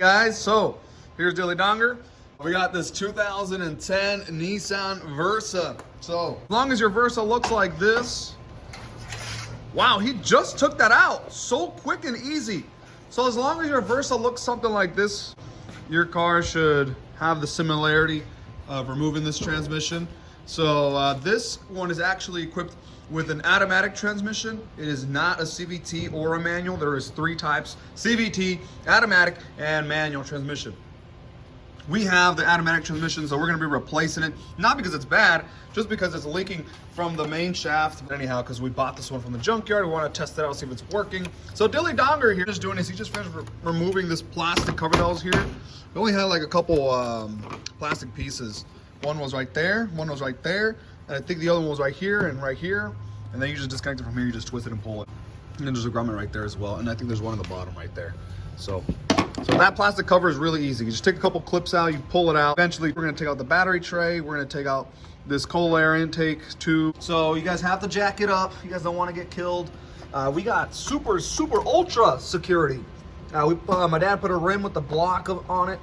Guys, so here's Dilly Donger. We got this 2010 Nissan Versa. So as long as your Versa looks like this, wow, he just took that out so quick and easy. So as long as your Versa looks something like this, your car should have the similarity of removing this transmission. So this one is actually equipped with an automatic transmission. It is not a CVT or a manual. There is three types: CVT, automatic, and manual transmission. We have the automatic transmission, so we're gonna be replacing it, not because it's bad, just because it's leaking from the main shaft. But anyhow, because we bought this one from the junkyard, we want to test it out, see if it's working. So Dilly Donger here is doing this. He just finished removing this plastic cover that was here. We only had like a couple plastic pieces. One was right there, one was right there, and I think the other one was right here and right here. And then you just disconnect it from here, you just twist it and pull it. And then there's a grommet right there as well. And I think there's one on the bottom right there. So that plastic cover is really easy. You just take a couple clips out, you pull it out. Eventually, we're gonna take out the battery tray. We're gonna take out this cold air intake tube. So you guys have to jack it up. You guys don't wanna get killed. We got super ultra security. My dad put a rim with the block on it.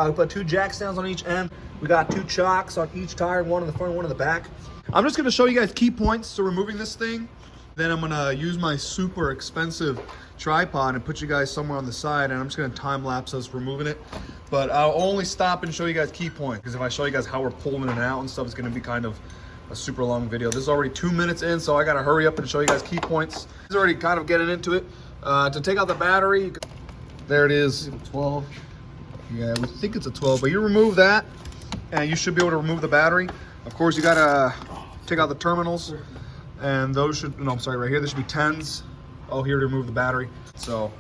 We put two jack stands on each end. We got two chocks on each tire, one in the front, one in the back. I'm just gonna show you guys key points to removing this thing. Then I'm gonna use my super expensive tripod and put you guys somewhere on the side, and I'm just gonna time lapse us removing it. But I'll only stop and show you guys key points, because if I show you guys how we're pulling it out and stuff, it's gonna be kind of a super long video. This is already 2 minutes in, so I gotta hurry up and show you guys key points. He's already kind of getting into it. To take out the battery, there it is. 12. Yeah, we think it's a 12, but you remove that, and you should be able to remove the battery. Of course, you gotta take out the terminals, and those should, no, I'm sorry, right here, there should be 10s. Oh, here to remove the battery. So,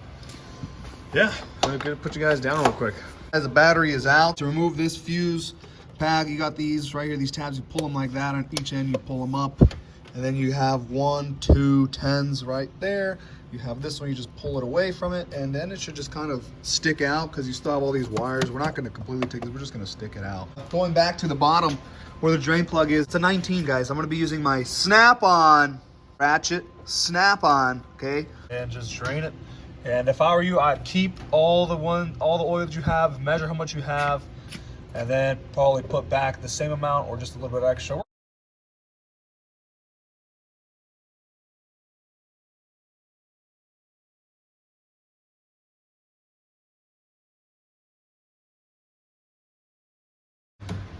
yeah, I'm gonna put you guys down real quick. As the battery is out, to remove this fuse pack, you got these right here, these tabs, you pull them like that on each end, you pull them up, and then you have 1, 2, 10s right there. You have this one, you just pull it away from it, and then it should just kind of stick out, because you still have all these wires. We're not gonna completely take this, we're just gonna stick it out. Going back to the bottom where the drain plug is, it's a 19, guys. I'm gonna be using my snap-on ratchet, snap-on, okay? And just drain it. And if I were you, I'd keep all the oil that you have, measure how much you have, and then probably put back the same amount or just a little bit extra.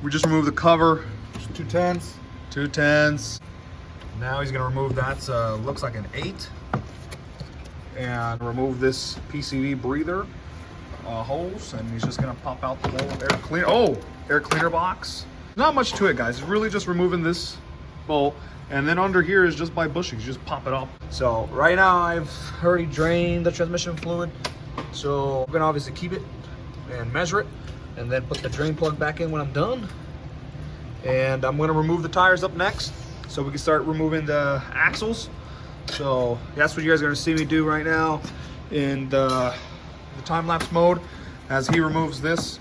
We just removed the cover, 210s. 210s. Now he's gonna remove that, looks like an 8. And remove this PCV breather hose, and he's just gonna pop out the whole air cleaner. Oh, air cleaner box. Not much to it, guys. It's really just removing this bolt, and then under here is just by bushings. You just pop it up. So right now I've already drained the transmission fluid. So I'm gonna obviously keep it and measure it, and then put the drain plug back in when I'm done. And I'm gonna remove the tires up next, so we can start removing the axles. So that's what you guys are gonna see me do right now in the time-lapse mode as he removes this.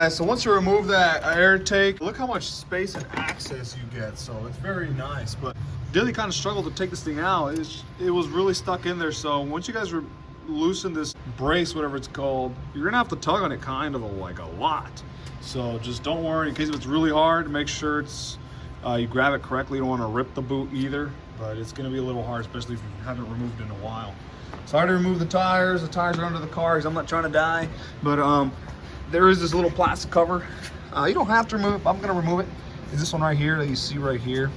So once you remove that air intake, look how much space and access you get. So it's very nice. But Dilly kind of struggled to take this thing out. It was really stuck in there. So once you guys loosen this brace, whatever it's called, you're gonna have to tug on it kind of like a lot. So just don't worry, in case it's really hard, make sure it's you grab it correctly. You don't want to rip the boot either, but it's gonna be a little hard, especially if you haven't removed it in a while. So I already removed the tires. The tires are under the car because I'm not trying to die. But there is this little plastic cover. You don't have to remove it. I'm gonna remove it. Is this one right here that you see right here?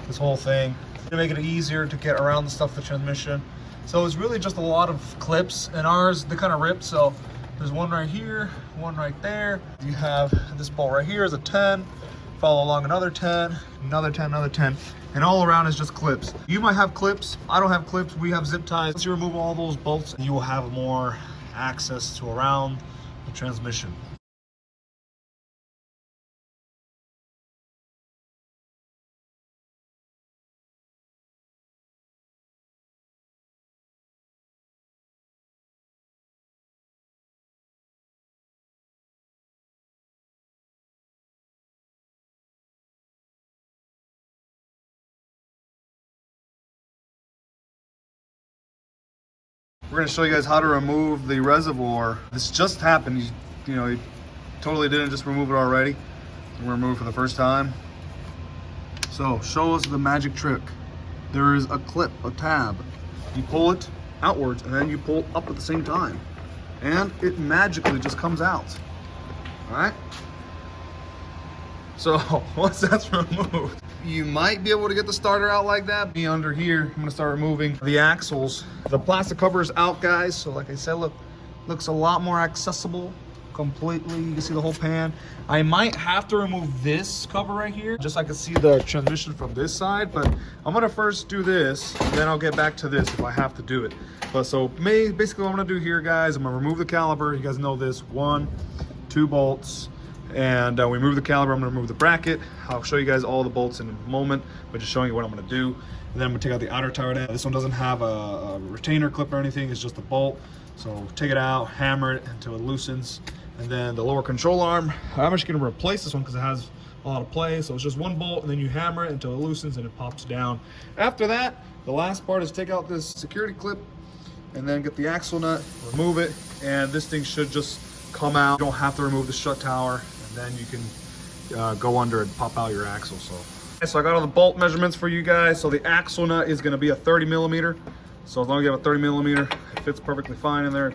This whole thing. To make it easier to get around the stuff, the transmission. So it's really just a lot of clips, and ours, they kind of ripped. So there's one right here, one right there. You have this bolt right here is a 10. Follow along another 10, another 10, another 10. And all around is just clips. You might have clips. I don't have clips. We have zip ties. Once you remove all those bolts, you will have more access to around the transmission. We're gonna show you guys how to remove the reservoir. This just happened. You know, you totally didn't just remove it already. We're gonna remove it for the first time. So show us the magic trick. There is a clip, a tab. You pull it outwards and then you pull up at the same time. And it magically just comes out. All right? So once that's removed, you might be able to get the starter out like that. Be under here, I'm gonna start removing the axles. The plastic cover is out, guys. So like I said, looks a lot more accessible completely. You can see the whole pan. I might have to remove this cover right here, just so I can see the transmission from this side, but I'm gonna first do this, then I'll get back to this if I have to do it. But so basically what I'm gonna do here, guys, I'm gonna remove the caliper. You guys know this, 1, 2 bolts. And we remove the caliper, I'm gonna remove the bracket. I'll show you guys all the bolts in a moment, but just showing you what I'm gonna do. And then I'm gonna take out the outer tire end. This one doesn't have a retainer clip or anything, it's just a bolt. So take it out, hammer it until it loosens. And then the lower control arm, I'm actually gonna replace this one because it has a lot of play. So it's just 1 bolt and then you hammer it until it loosens and it pops down. After that, the last part is take out this security clip and then get the axle nut, remove it, and this thing should just come out. You don't have to remove the strut tower. Then you can go under and pop out your axle. So I got all the bolt measurements for you guys. So the axle nut is going to be a 30 millimeter. So as long as you have a 30 millimeter, it fits perfectly fine in there.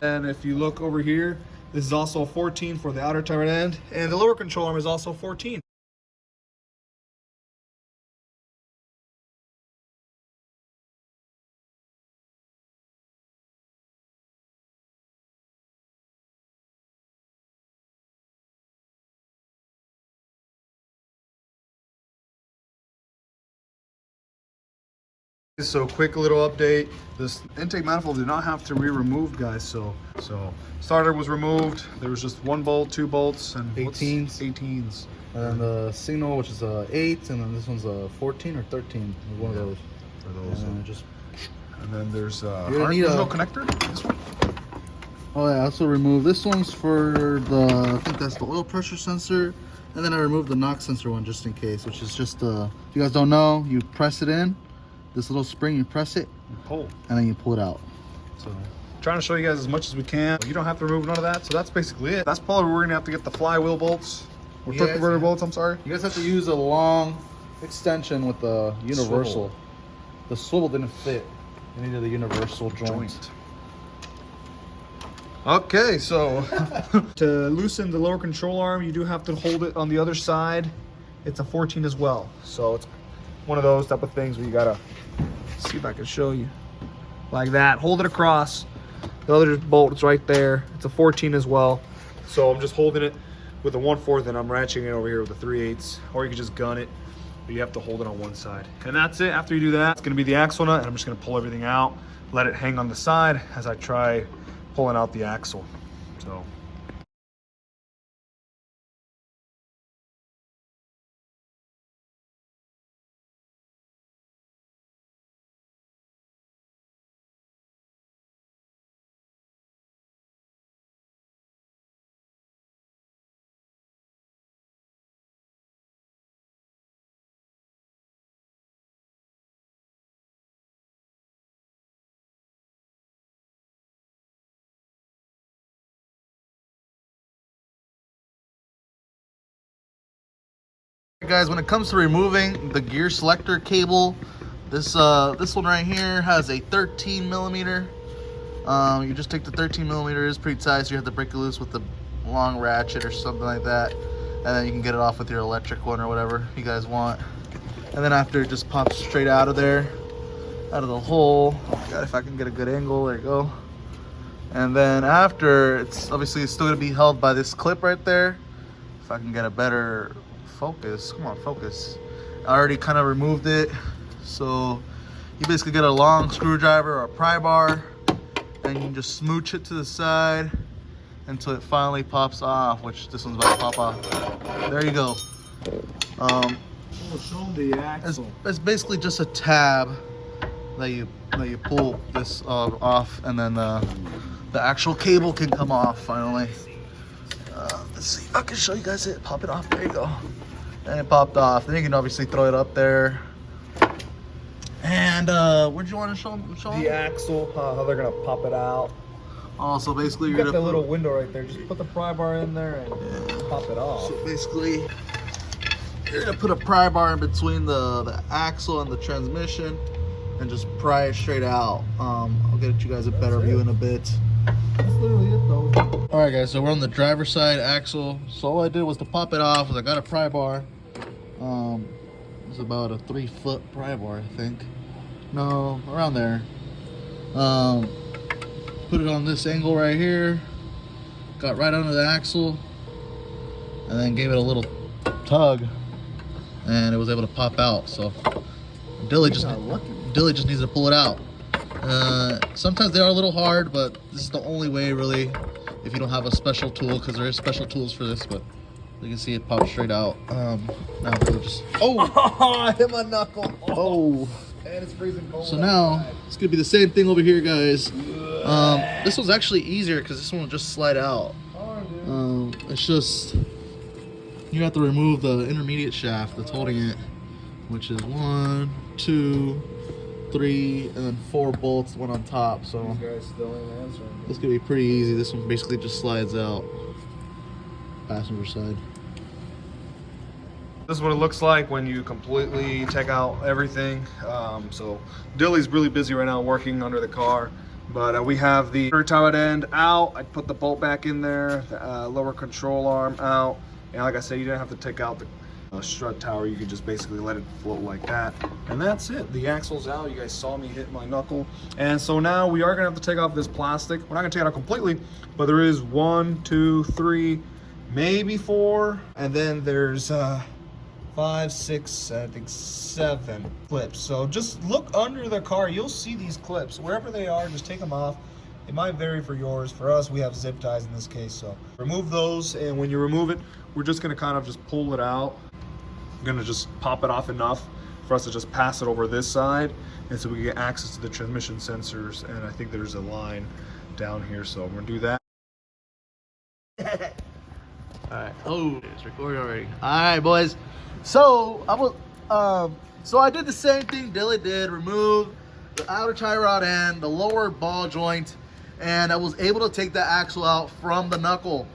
And if you look over here, this is also a 14 for the outer tire end, and the lower control arm is also 14. So quick little update, this intake manifold did not have to re-remove, guys. So starter was removed. There was just 1 bolt, 2 bolts, and 18s. 18s. And then the signal, which is a 8, and then this one's a 14 or 13. One of those. For those. And then there's no connector. This one. Oh yeah, I also removed this one's for the, I think that's the oil pressure sensor. And then I removed the knock sensor one just in case, which is just if you guys don't know, you press it in. This little spring, you press it, you pull, and then you pull it out. So trying to show you guys as much as we can. You don't have to remove none of that. So that's basically it. That's probably where we're gonna have to get the flywheel bolts or torque converter bolts. I'm sorry. You guys have to use a long extension with the universal. The swivel didn't fit. You needed the universal joint. Okay, so to loosen the lower control arm, you do have to hold it on the other side. It's a 14 as well. So it's one of those type of things where you gotta see if I can show you like that. Hold it across. The other bolt is right there. It's a 14 as well. So I'm just holding it with a 1/4 and I'm ratcheting it over here with a 3/8, or you can just gun it, but you have to hold it on one side. And that's it. After you do that, it's gonna be the axle nut, and I'm just gonna pull everything out, let it hang on the side as I try pulling out the axle. So. Guys, when it comes to removing the gear selector cable, this one right here has a 13 millimeter. You just take the 13 millimeter, it's pretty tight, so you have to break it loose with the long ratchet or something like that, and then you can get it off with your electric one or whatever you guys want. And then after, it just pops straight out of there, out of the hole. Oh God, if I can get a good angle, there you go. And then after, it's still gonna be held by this clip right there. If I can get a better focus, come on, focus. I already kind of removed it. So you basically get a long screwdriver or a pry bar, and you just smooch it to the side until it finally pops off, which this one's about to pop off. There you go. Show the axle. It's basically just a tab that you pull this off, and then the actual cable can come off finally. Let's see if I can show you guys it. Pop it off. There you go. And it popped off. Then you can obviously throw it up there. And what did you want to show them? The axle, how they're gonna pop it out. Oh, so basically You you're got gonna the little window right there. Just put the pry bar in there and pop it off. So basically, you're gonna put a pry bar in between the axle and the transmission, and just pry it straight out. I'll get you guys a better view in a bit. That's literally it, though. All right, guys. So we're on the driver's side axle. So all I did was to pop it off. Was I got a pry bar. It's about a 3-foot pry bar, I think. No, around there. Put it on this angle right here. Got right under the axle, and then gave it a little tug, and it was able to pop out. So Dilly just needs to pull it out. Sometimes they are a little hard, but this is the only way really if you don't have a special tool, because there is special tools for this. But you can see it pop straight out. Now Dilly just I hit my knuckle. oh. And it's freezing cold. So now it's gonna be the same thing over here, guys. This one's actually easier because this one will just slide out. It's just you have to remove the intermediate shaft that's holding it, which is 1, 2, 3, and then 4 bolts, one on top. So These guys still ain't answering. this could be pretty easy. This one basically just slides out. Passenger side. This is what it looks like when you completely take out everything. So Dilly's really busy right now working under the car, but we have the turret end out. I put the bolt back in there, the lower control arm out, and like I said, you didn't have to take out the strut tower. You could just basically let it float like that, and that's it. The axle's out. You guys saw me hit my knuckle, and so now we are gonna have to take off this plastic. We're not gonna take it out completely, but there is 1, 2, 3, maybe 4, and then there's 5, 6, I think 7 clips. So just look under the car. You'll see these clips. Wherever they are, just take them off. It might vary for yours. For us, we have zip ties in this case. So remove those, and when you remove it, we're just gonna kind of just pull it out. I'm gonna just pop it off enough for us to just pass it over this side, and so we can get access to the transmission sensors. And I think there's a line down here, so we're gonna do that. All right. Oh, it's recording already. All right, boys. So I did the same thing Dilly did. Remove the outer tie rod and the lower ball joint, and I was able to take the axle out from the knuckle.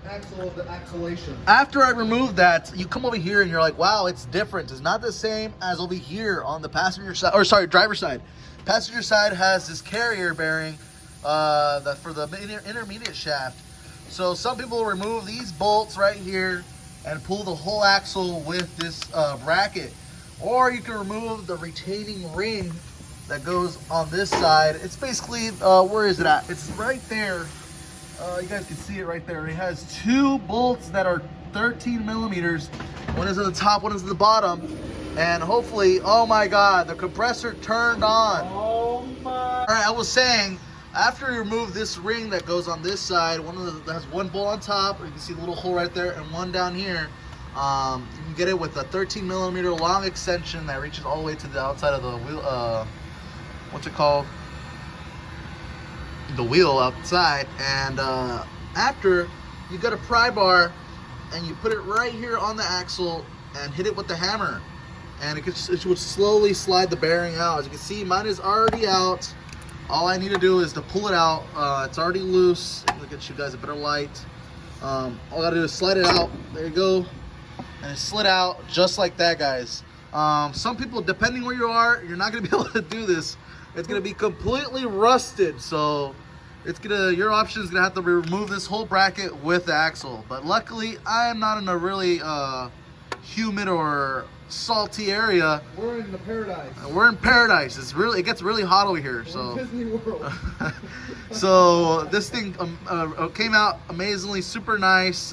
Axle of the axleation. After I removed that, you come over here and you're like, wow, it's different. It's not the same as over here on the passenger side, or sorry, driver's side. Passenger side has this carrier bearing that for the intermediate shaft. So some people remove these bolts right here and pull the whole axle with this bracket, or you can remove the retaining ring that goes on this side. It's basically where is it at? It's right there. You guys can see it right there. It has 2 bolts that are 13 millimeters. One is at the top, one is at the bottom, and hopefully, oh my God, the compressor turned on. Oh my! All right, I was saying, after you remove this ring that goes on this side, that has 1 bolt on top, you can see the little hole right there, and 1 down here. You can get it with a 13 millimeter long extension that reaches all the way to the outside of the wheel. What's it called? The wheel outside. And after, you got a pry bar, and you put it right here on the axle and hit it with the hammer, and it would slowly slide the bearing out. As you can see, mine is already out. All I need to do is to pull it out. It's already loose. Let me get you guys a better light. All I gotta do is slide it out. There you go. And it slid out just like that, guys. Some people, depending where you are, you're not gonna be able to do this. It's gonna be completely rusted. So your option is gonna have to remove this whole bracket with the axle. But luckily, I am not in a really humid or salty area. We're in the paradise. We're in paradise. It gets really hot over here. So Disney World. so this thing came out amazingly, super nice.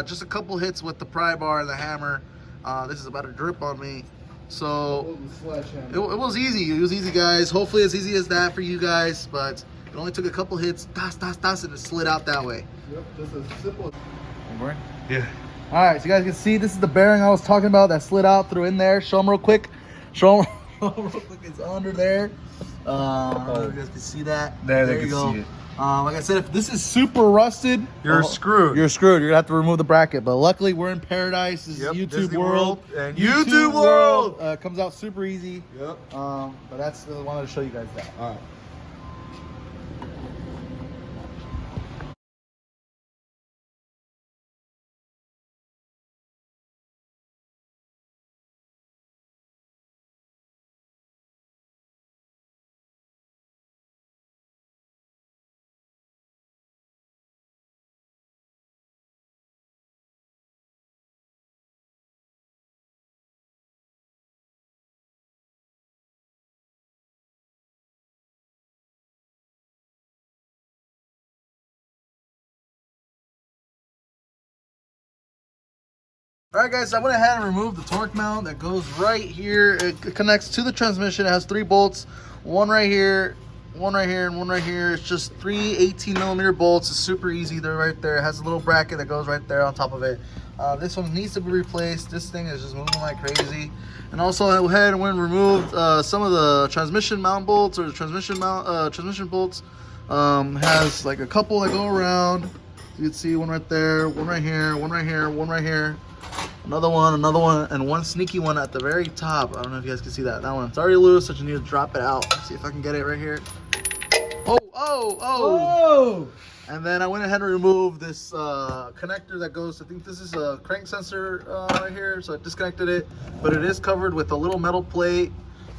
Just a couple hits with the pry bar and the hammer. This is about to drip on me. So it was easy. It was easy, guys. Hopefully as easy as that for you guys, but it only took a couple hits, and it slid out that way. Yep, just as simple. Yeah. All right, so you guys can see this is the bearing I was talking about that slid out through in there. Show them real quick. Show them real quick. It's under there. I don't know if you guys can see that. There they you can go. see it. Like I said, if this is super rusted, You're screwed. You're screwed. You're gonna have to remove the bracket. But luckily, we're in paradise. This is YouTube Disney World. And YouTube World comes out super easy. Yep. But that's I wanted to show you guys that. All right. All right, guys, I went ahead and removed the torque mount that goes right here. It connects to the transmission. It has 3 bolts, one right here, one right here, and one right here. It's just 3 18mm bolts. It's super easy. They're right there. It has a little bracket that goes right there on top of it. This one needs to be replaced. This thing is just moving like crazy. And also, I went ahead and removed some of the transmission mount bolts, or the transmission bolts. Has like a couple that go around. You can see one right there, one right here, one right here, one right here. Another one, and one sneaky one at the very top. I don't know if you guys can see that. That one, it's already loose, so you need to drop it out. Let's see if I can get it right here. Oh! And then I went ahead and removed this connector that goes, I think this is a crank sensor right here, so I disconnected it. But it is covered with a little metal plate.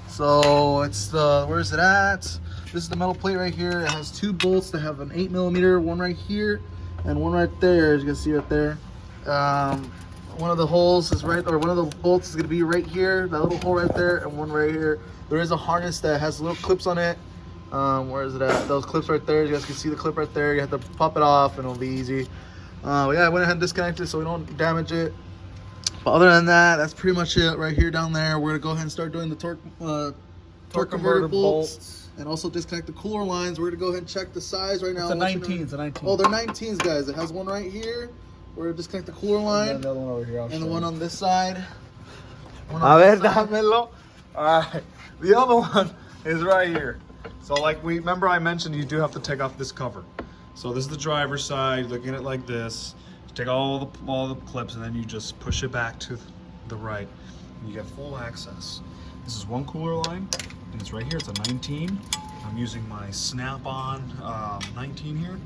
So it's the, where is it at? This is the metal plate right here. It has 2 bolts that have an 8mm, one right here and one right there, as you can see right there. One of the holes is right, or one of the bolts is going to be right here, that little hole right there, and one right here. There is a harness that has little clips on it. Where is it at? Those clips right there. You guys can see the clip right there. You have to pop it off and it'll be easy. Yeah, I went ahead and disconnected so we don't damage it. But other than that, that's pretty much it right here down there. We're going to go ahead and start doing the torque converter bolts. And also disconnect the cooler lines. We're going to go ahead and check the size right now. It's a 19. It's a 19. Oh, they're 19s, guys. It has one right here. We're going to disconnect the cooler line. And the other one over here. And the one on this side. A ver, dámelo. Alright. The other one is right here. So like remember I mentioned you do have to take off this cover. So this is the driver's side, looking at it like this. You take all the clips and then you just push it back to the right. And you get full access. This is one cooler line, and it's right here. It's a 19. I'm using my Snap-on 19 here.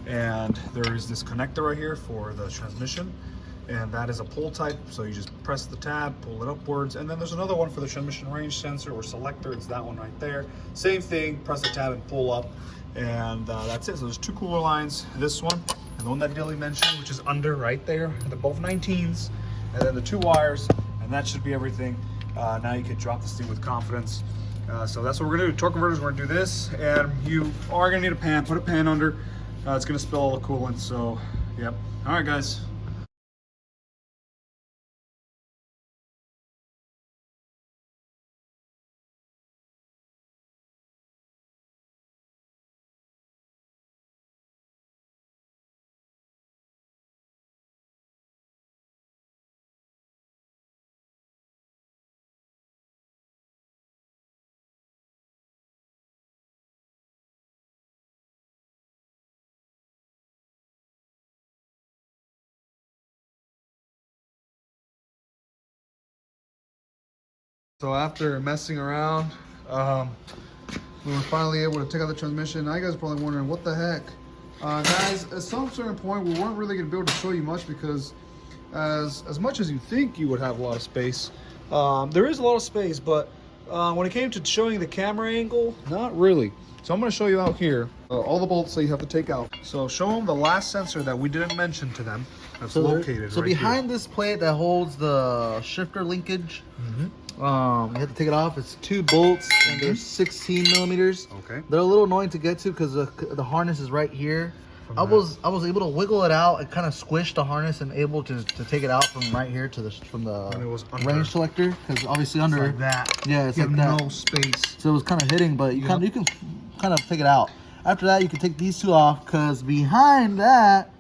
And there is this connector right here for the transmission. And that is a pull type, so you just press the tab, pull it upwards, and then there's another one for the transmission range sensor or selector. It's that one right there. Same thing, press the tab and pull up, and that's it. So there's 2 cooler lines, this one and the one that Dilly mentioned, which is under right there. They're both 19s, and then the 2 wires, and that should be everything. Now you can drop this thing with confidence. So that's what we're gonna do. Torque converters, we're gonna do this, and you are gonna need a pan. Put a pan under. It's gonna spill all the coolant. So, yep. All right, guys. So after messing around, we were finally able to take out the transmission. Now you guys are probably wondering, what the heck? Guys, at some certain point, we weren't really gonna be able to show you much because as much as you think you would have a lot of space, there is a lot of space, but when it came to showing the camera angle, not really. So I'm gonna show you out here, all the bolts that you have to take out. So show them the last sensor that we didn't mention to them. That's located so right behind here. This plate that holds the shifter linkage, you have to take it off. It's 2 bolts and they're 16mm. Okay. They're a little annoying to get to because the harness is right here. I was able to wiggle it out and kind of squish the harness and able to take it out from right here to from the range selector, because obviously under like that. Yeah, it's you like have that. no space. So it was kind of hitting, but you can kind of take it out. After that, you can take these 2 off, because behind that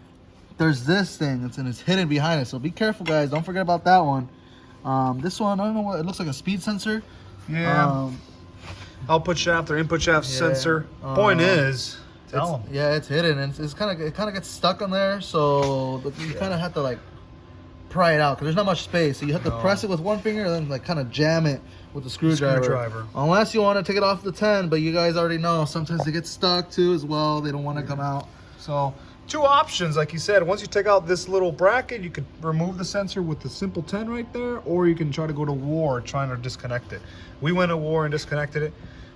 there's this thing. It's hidden behind it. So be careful, guys. Don't forget about that one. This one, I don't know what it looks like, a speed sensor. Yeah. Output shaft or input shaft sensor. Point is, tell them. Yeah, it's hidden, and it kind of gets stuck on there. So you kind of have to like pry it out because there's not much space. So you have to press it with one finger and then like kind of jam it with the screwdriver. Unless you want to take it off the 10, but you guys already know sometimes they get stuck too as well. They don't want to come out. So 2 options, like you said. Once you take out this little bracket, you could remove the sensor with the simple 10 right there, or you can try to go to war trying to disconnect it. We went to war and disconnected it.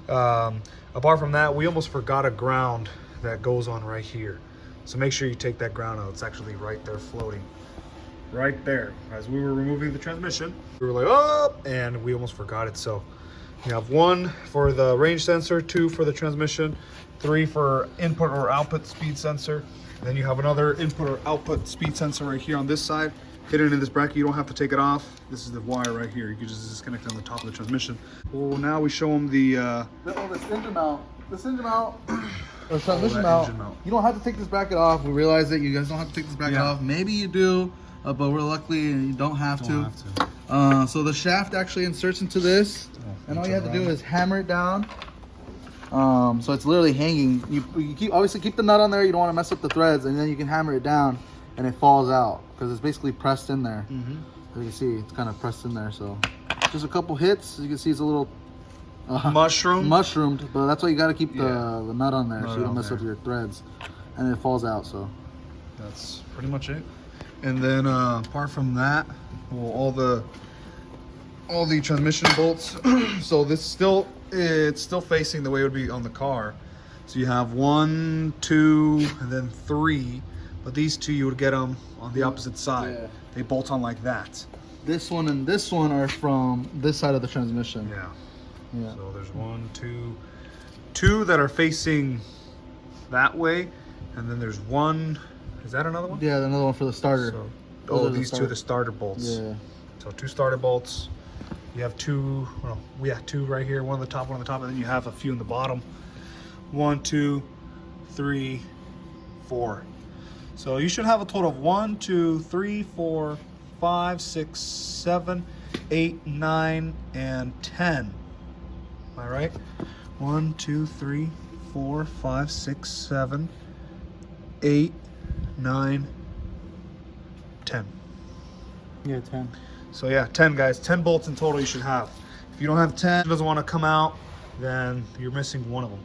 Apart from that, we almost forgot a ground that goes on right here. So make sure you take that ground out. It's actually right there floating. Right there. As we were removing the transmission, we were like, oh, and we almost forgot it. So you have 1 for the range sensor, 2 for the transmission, 3 for input or output speed sensor. Then you have another input or output speed sensor right here on this side, hidden in this bracket. You don't have to take it off. This is the wire right here. You can just disconnect it on the top of the transmission. Well, now we show them the this engine mount. This engine mount, or transmission mount. You don't have to take this bracket off. We realize that you guys don't have to take this bracket off. Maybe you do, but we're lucky you don't have to. So the shaft actually inserts into this, and all you have to do is hammer it down. So it's literally hanging. You obviously keep the nut on there. You don't want to mess up the threads, and then you can hammer it down, and it falls out because it's basically pressed in there. As you can see, it's kind of pressed in there. So just a couple hits. As you can see, it's a little mushroomed, but that's why you got to keep the nut on there so you don't mess up your threads, and it falls out. So that's pretty much it. And then apart from that, well, all the transmission bolts. So this it's still facing the way it would be on the car. So you have 1, 2, and then 3. But these 2, you would get them on the opposite side. They bolt on like that. This one and this one are from this side of the transmission. Yeah. So there's 1, 2 that are facing that way, and then there's 1. Is that another one? Yeah, another one for the starter. So, these 2 are the starter bolts. Yeah. So 2 starter bolts. You have 2, well, 2 right here, 1 on the top, 1 on the top, and then you have a few in the bottom. 1, 2, 3, 4. So you should have a total of 1, 2, 3, 4, 5, 6, 7, 8, 9, and 10. Am I right? 1, 2, 3, 4, 5, 6, 7, 8, 9, 10. Yeah, 10. So yeah, 10 guys, 10 bolts in total you should have. If you don't have 10, it doesn't want to come out, then you're missing one of them.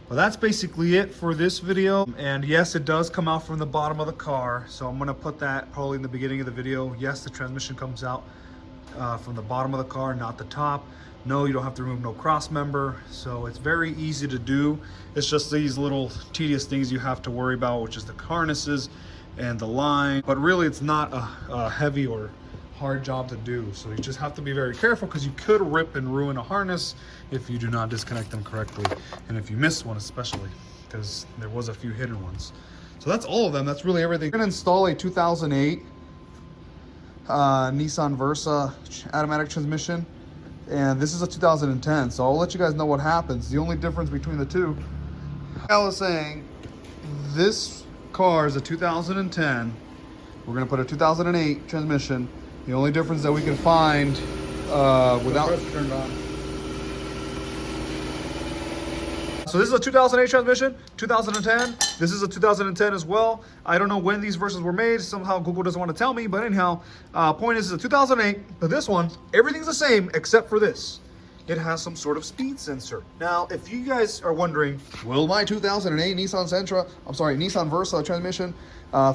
But that's basically it for this video. And yes, it does come out from the bottom of the car. So I'm gonna put that probably in the beginning of the video. Yes, the transmission comes out from the bottom of the car, not the top. No, you don't have to remove no cross member. So it's very easy to do. It's just these little tedious things you have to worry about, which is the harnesses and the line. But really it's not a heavy or hard job to do. So you just have to be very careful because you could rip and ruin a harness if you do not disconnect them correctly. And if you miss one especially, because there was a few hidden ones. So that's all of them. That's really everything. We're gonna install a 2008 Nissan Versa automatic transmission. And this is a 2010, so I'll let you guys know what happens. The only difference between the two, I was saying, this car is a 2010. We're gonna put a 2008 transmission. The only difference that we can find without turned on. So this is a 2008 transmission, 2010. This is a 2010 as well. I don't know when these Versas were made. Somehow Google doesn't want to tell me. But anyhow, point is, it's a 2008. But this one, everything's the same except for this. It has some sort of speed sensor. Now, if you guys are wondering, will my 2008 Nissan Versa transmission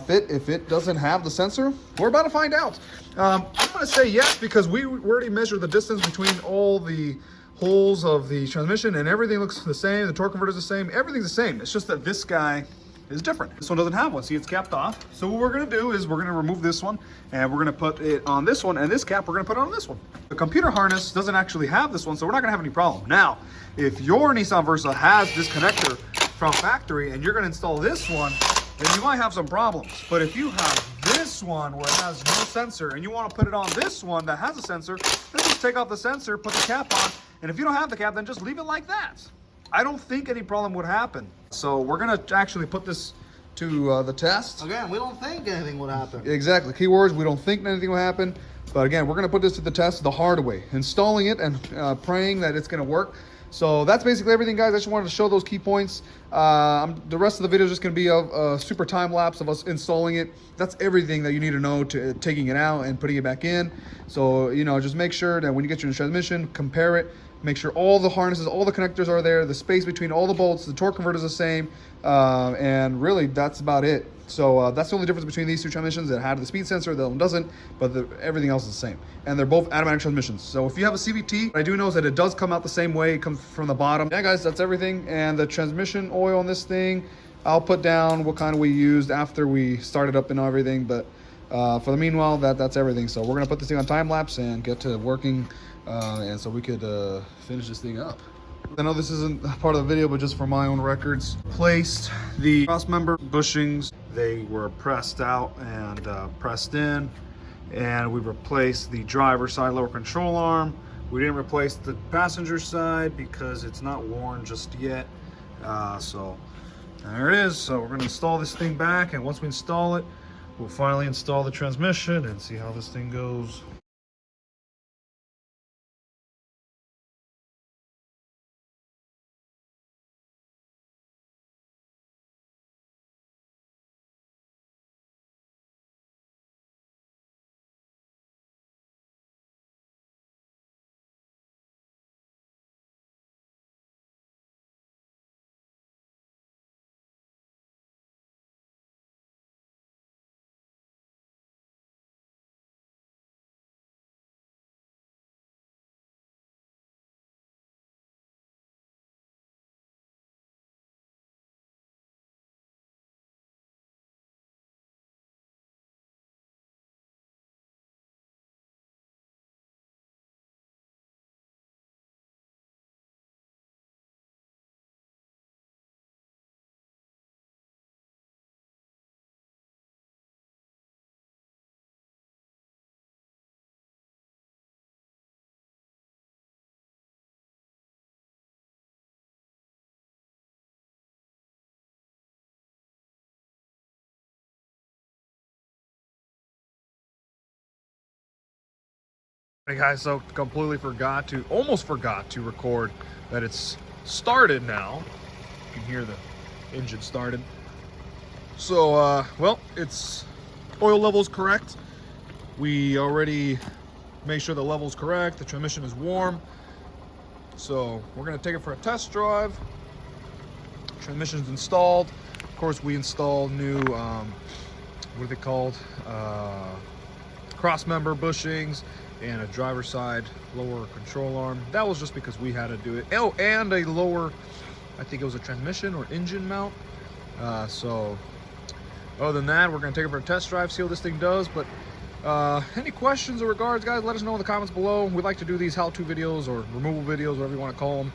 fit if it doesn't have the sensor? We're about to find out. I'm going to say yes because we already measured the distance between all the holes of the transmission and everything looks the same. The torque converter is the same. Everything's the same. It's just that this guy is different. This one doesn't have one. See, it's capped off. So what we're going to do is we're going to remove this one and we're going to put it on this one, and this cap we're going to put on this one. The computer harness doesn't actually have this one, so we're not going to have any problem. Now, if your Nissan Versa has this connector from factory and you're going to install this one, then you might have some problems. But if you have this one where it has no sensor and you want to put it on this one that has a sensor, then just take off the sensor, put the cap on, and if you don't have the cap, then just leave it like that. I don't think any problem would happen. So we're gonna actually put this to the test. Again, we don't think anything would happen. Exactly, keywords, we don't think anything will happen. But again, we're gonna put this to the test the hard way, installing it and praying that it's gonna work. So that's basically everything, guys. I just wanted to show those key points. The rest of the video is just gonna be a super time lapse of us installing it. That's everything that you need to know to taking it out and putting it back in. So, you know, just make sure that when you get your transmission, compare it. Make sure all the harnesses, all the connectors are there, the space between all the bolts, the torque converter is the same, and really that's about it. So that's the only difference between these two transmissions. That had the speed sensor, the other one doesn't, but everything else is the same. And they're both automatic transmissions. So if you have a CVT, what I do know is that it does come out the same way. It comes from the bottom. Yeah, guys, that's everything. And the transmission oil on this thing, I'll put down what kind we used after we started up and everything. But for the meanwhile, that's everything. So we're gonna put this thing on time lapse and get to working, and so we could finish this thing up. I know this isn't part of the video, but just for my own records, placed the cross member bushings. They were pressed out and pressed in, and we replaced the driver's side lower control arm. We didn't replace the passenger side because it's not worn just yet. So there it is. So we're gonna install this thing back, and once we install it, we'll finally install the transmission and see how this thing goes. Hey guys, so almost forgot to record that it's started now. You can hear the engine started. So, well, its oil level is correct. We already made sure the level's correct. The transmission is warm. So we're gonna take it for a test drive. Transmission's installed. Of course, we installed new, what are they called? Cross member bushings and a driver's side lower control arm. That was just because we had to do it. Oh, and a lower, I think it was a transmission or engine mount. So other than that, we're gonna take it for a test drive, see how this thing does. But any questions or regards, guys, let us know in the comments below. We like to do these how-to videos or removal videos, whatever you want to call them,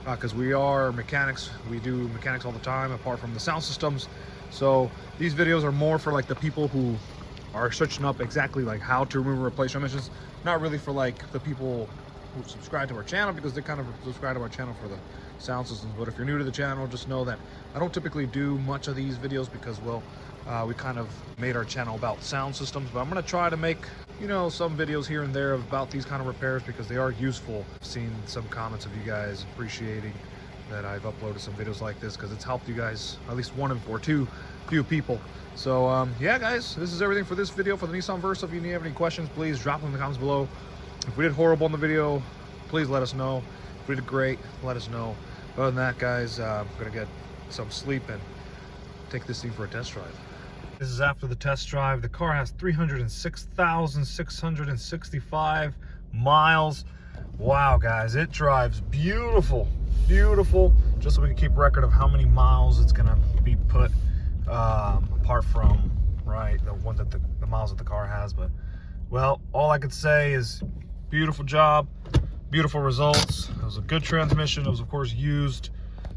because we are mechanics. We do mechanics all the time, apart from the sound systems. So these videos are more for like the people who are searching up exactly like how to remove and replace transmissions. Not really for like the people who subscribe to our channel, because they kind of subscribe to our channel for the sound systems. But if you're new to the channel, just know that I don't typically do much of these videos because, well, we kind of made our channel about sound systems. But I'm going to try to make, you know, some videos here and there about these kind of repairs because they are useful. I've seen some comments of you guys appreciating that I've uploaded some videos like this because it's helped you guys, at least one or two few people. So yeah, guys, this is everything for this video for the Nissan Versa. If you have any questions, please drop them in the comments below. If we did horrible in the video, please let us know. If we did great, let us know. Other than that, guys, I'm gonna get some sleep and take this thing for a test drive. This is after the test drive. The car has 306,665 miles. Wow, guys, it drives beautiful, beautiful. Just so we can keep record of how many miles it's gonna be put, apart from, right, the one that the miles that the car has. But, well, all I could say is beautiful job, beautiful results. It was a good transmission. It was, of course, used.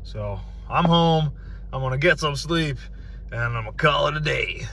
So I'm home. I'm gonna get some sleep, and I'm gonna call it a day.